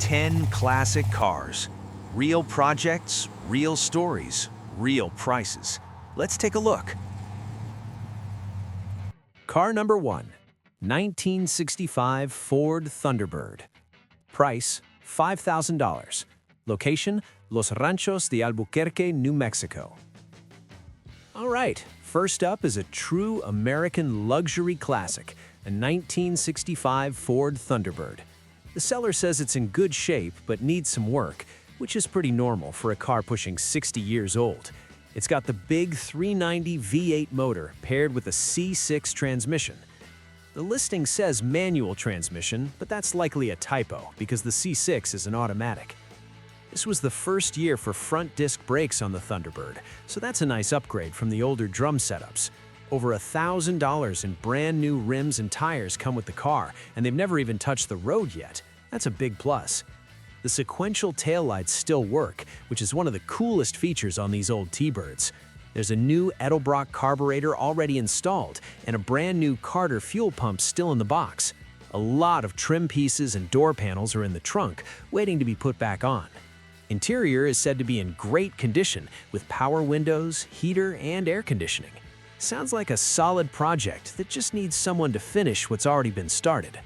10 classic cars. Real projects, real stories, real prices. Let's take a look. Car number 1, 1965 Ford Thunderbird. Price, $5,000. Location, Los Ranchos de Albuquerque, New Mexico. All right, first up is a true American luxury classic, a 1965 Ford Thunderbird. The seller says it's in good shape but needs some work, which is pretty normal for a car pushing 60 years old. It's got the big 390 V8 motor paired with a C6 transmission. The listing says manual transmission, but that's likely a typo because the C6 is an automatic. This was the first year for front disc brakes on the Thunderbird, so that's a nice upgrade from the older drum setups. Over $1,000 in brand new rims and tires come with the car, and they've never even touched the road yet. That's a big plus. The sequential taillights still work, which is one of the coolest features on these old T-Birds. There's a new Edelbrock carburetor already installed, and a brand new Carter fuel pump still in the box. A lot of trim pieces and door panels are in the trunk, waiting to be put back on. Interior is said to be in great condition, with power windows, heater, and air conditioning. Sounds like a solid project that just needs someone to finish what's already been started.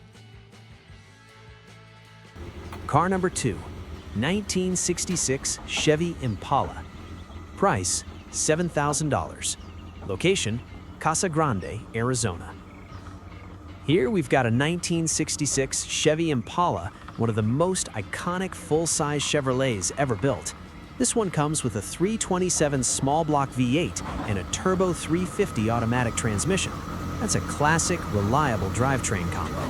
Car number 2, 1966 Chevy Impala. Price, $7,000. Location, Casa Grande, Arizona. Here we've got a 1966 Chevy Impala, one of the most iconic full-size Chevrolets ever built. This one comes with a 327 small block V8 and a turbo 350 automatic transmission. That's a classic, reliable drivetrain combo.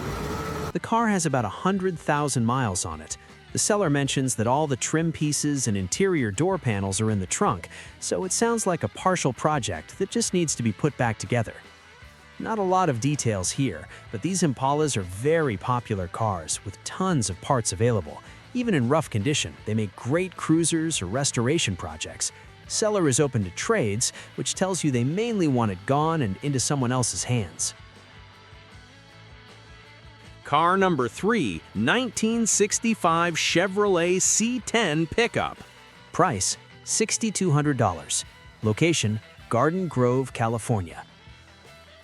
The car has about 100,000 miles on it. The seller mentions that all the trim pieces and interior door panels are in the trunk, so it sounds like a partial project that just needs to be put back together. Not a lot of details here, but these Impalas are very popular cars with tons of parts available. Even in rough condition, they make great cruisers or restoration projects. Seller is open to trades, which tells you they mainly want it gone and into someone else's hands. Car number 3, 1965 Chevrolet C10 pickup. Price, $6,200. Location, Garden Grove, California.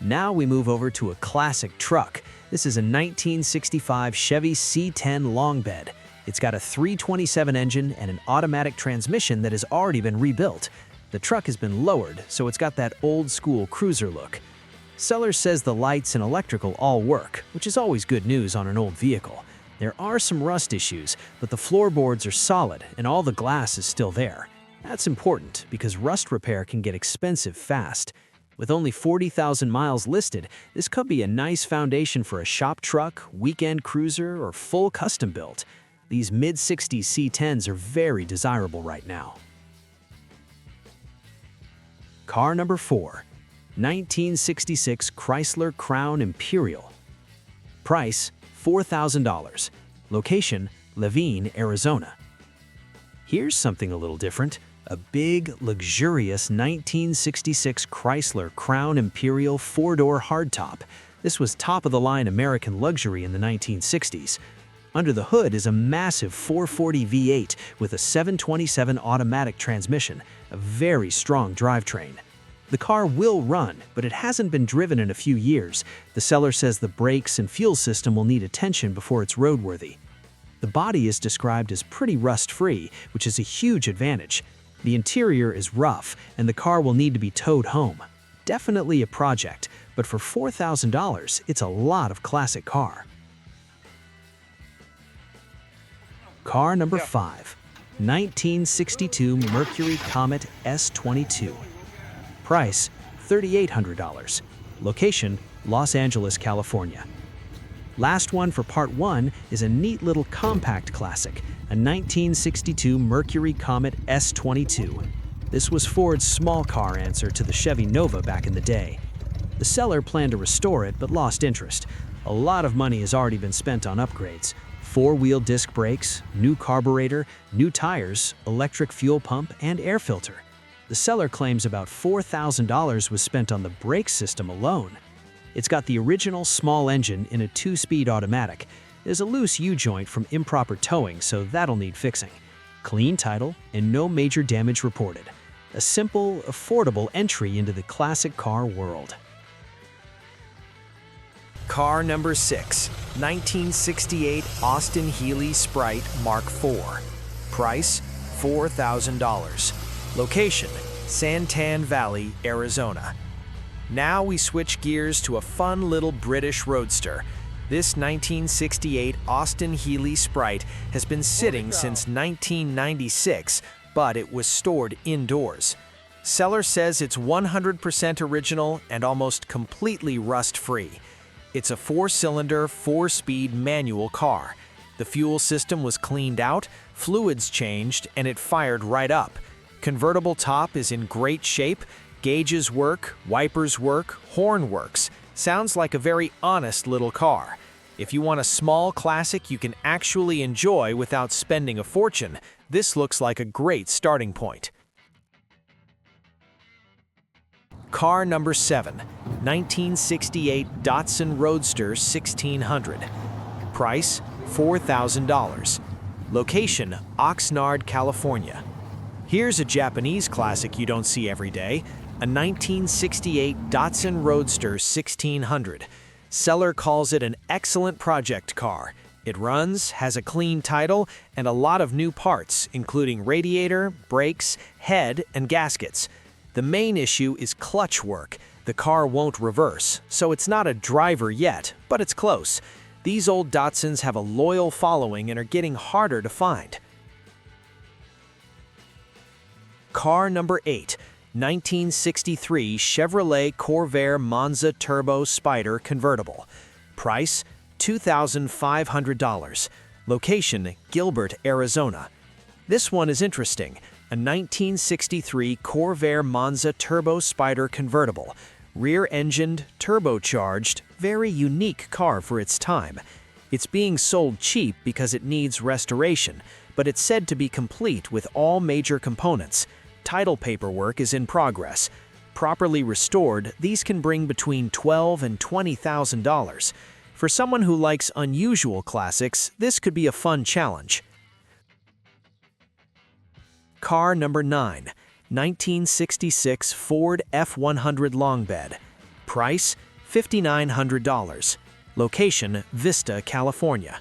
Now we move over to a classic truck. This is a 1965 Chevy C10 long bed. It's got a 327 engine and an automatic transmission that has already been rebuilt. The truck has been lowered, so it's got that old-school cruiser look. Seller says the lights and electrical all work, which is always good news on an old vehicle. There are some rust issues, but the floorboards are solid and all the glass is still there. That's important because rust repair can get expensive fast. With only 40,000 miles listed, this could be a nice foundation for a shop truck, weekend cruiser, or full custom build. These mid-60s C10s are very desirable right now. Car number 4, 1966 Chrysler Crown Imperial. Price, $4,000. Location, Levine, Arizona. Here's something a little different. A big, luxurious 1966 Chrysler Crown Imperial 4-door hardtop. This was top-of-the-line American luxury in the 1960s. Under the hood is a massive 440 V8 with a 727 automatic transmission, a very strong drivetrain. The car will run, but it hasn't been driven in a few years. The seller says the brakes and fuel system will need attention before it's roadworthy. The body is described as pretty rust-free, which is a huge advantage. The interior is rough, and the car will need to be towed home. Definitely a project, but for $4,000, it's a lot of classic car. Car number 5, 1962 Mercury Comet S22. Price, $3,800. Location, Los Angeles, California. Last one for part 1 is a neat little compact classic, a 1962 Mercury Comet S22. This was Ford's small car answer to the Chevy Nova back in the day. The seller planned to restore it but lost interest. A lot of money has already been spent on upgrades. 4-wheel disc brakes, new carburetor, new tires, electric fuel pump, and air filter. The seller claims about $4,000 was spent on the brake system alone. It's got the original small engine in a 2-speed automatic. There's a loose U-joint from improper towing, so that'll need fixing. Clean title and no major damage reported. A simple, affordable entry into the classic car world. Car number 6, 1968 Austin Healey Sprite Mark IV. Price, $4,000. Location, Santan Valley, Arizona. Now we switch gears to a fun little British roadster. This 1968 Austin Healey Sprite has been sitting since 1996, but it was stored indoors. Seller says it's 100% original and almost completely rust-free. It's a 4-cylinder, 4-speed manual car. The fuel system was cleaned out, fluids changed, and it fired right up. Convertible top is in great shape, gauges work, wipers work, horn works. Sounds like a very honest little car. If you want a small classic you can actually enjoy without spending a fortune, this looks like a great starting point. Car number 7, 1968 Datsun Roadster 1600. Price, $4,000. Location, Oxnard, California. Here's a Japanese classic you don't see every day, a 1968 Datsun Roadster 1600. Seller calls it an excellent project car. It runs, has a clean title, and a lot of new parts, including radiator, brakes, head, and gaskets. The main issue is clutch work. The car won't reverse, so it's not a driver yet, but it's close. These old Datsuns have a loyal following and are getting harder to find. Car number 8, 1963 Chevrolet Corvair Monza Turbo Spider Convertible. Price, $2,500. Location, Gilbert, Arizona. This one is interesting. A 1963 Corvair Monza Turbo Spider Convertible. Rear-engined, turbocharged, very unique car for its time. It's being sold cheap because it needs restoration, but it's said to be complete with all major components. Title paperwork is in progress. Properly restored, these can bring between $12,000 and $20,000. For someone who likes unusual classics, this could be a fun challenge. Car number 9, 1966 Ford F100 Long Bed. Price, $5,900. Location, Vista, California.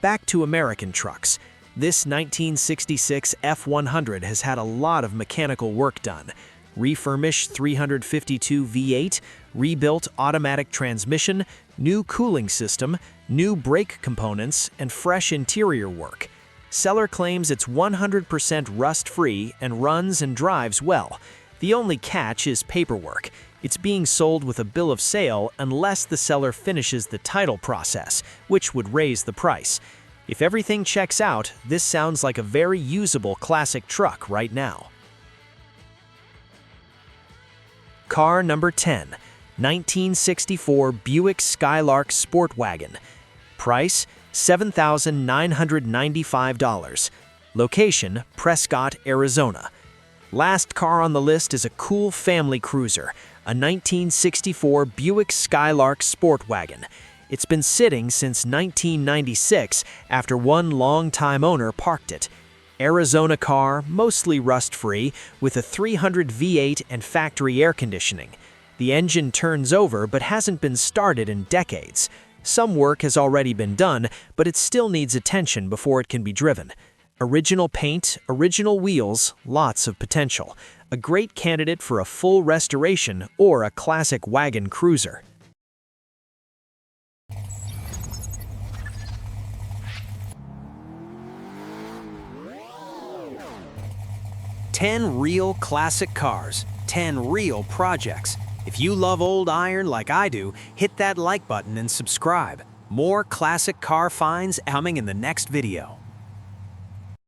Back to American trucks. This 1966 F100 has had a lot of mechanical work done. Refurbished 352 V8, rebuilt automatic transmission, new cooling system, new brake components, and fresh interior work. Seller claims it's 100% rust-free and runs and drives well. The only catch is paperwork. It's being sold with a bill of sale unless the seller finishes the title process, which would raise the price. If everything checks out, this sounds like a very usable classic truck right now. Car number 10, 1964 Buick Skylark Sport Wagon. Price, $7,995. Location, Prescott, Arizona. Last car on the list is a cool family cruiser, a 1964 Buick Skylark Sport Wagon. It's been sitting since 1996 after one long-time owner parked it. Arizona car, mostly rust-free, with a 300 V8 and factory air conditioning. The engine turns over but hasn't been started in decades. Some work has already been done, but it still needs attention before it can be driven. Original paint, original wheels, lots of potential. A great candidate for a full restoration or a classic wagon cruiser. "10 real classic cars, 10 real projects." If you love old iron like I do, hit that like button and subscribe. More classic car finds coming in the next video.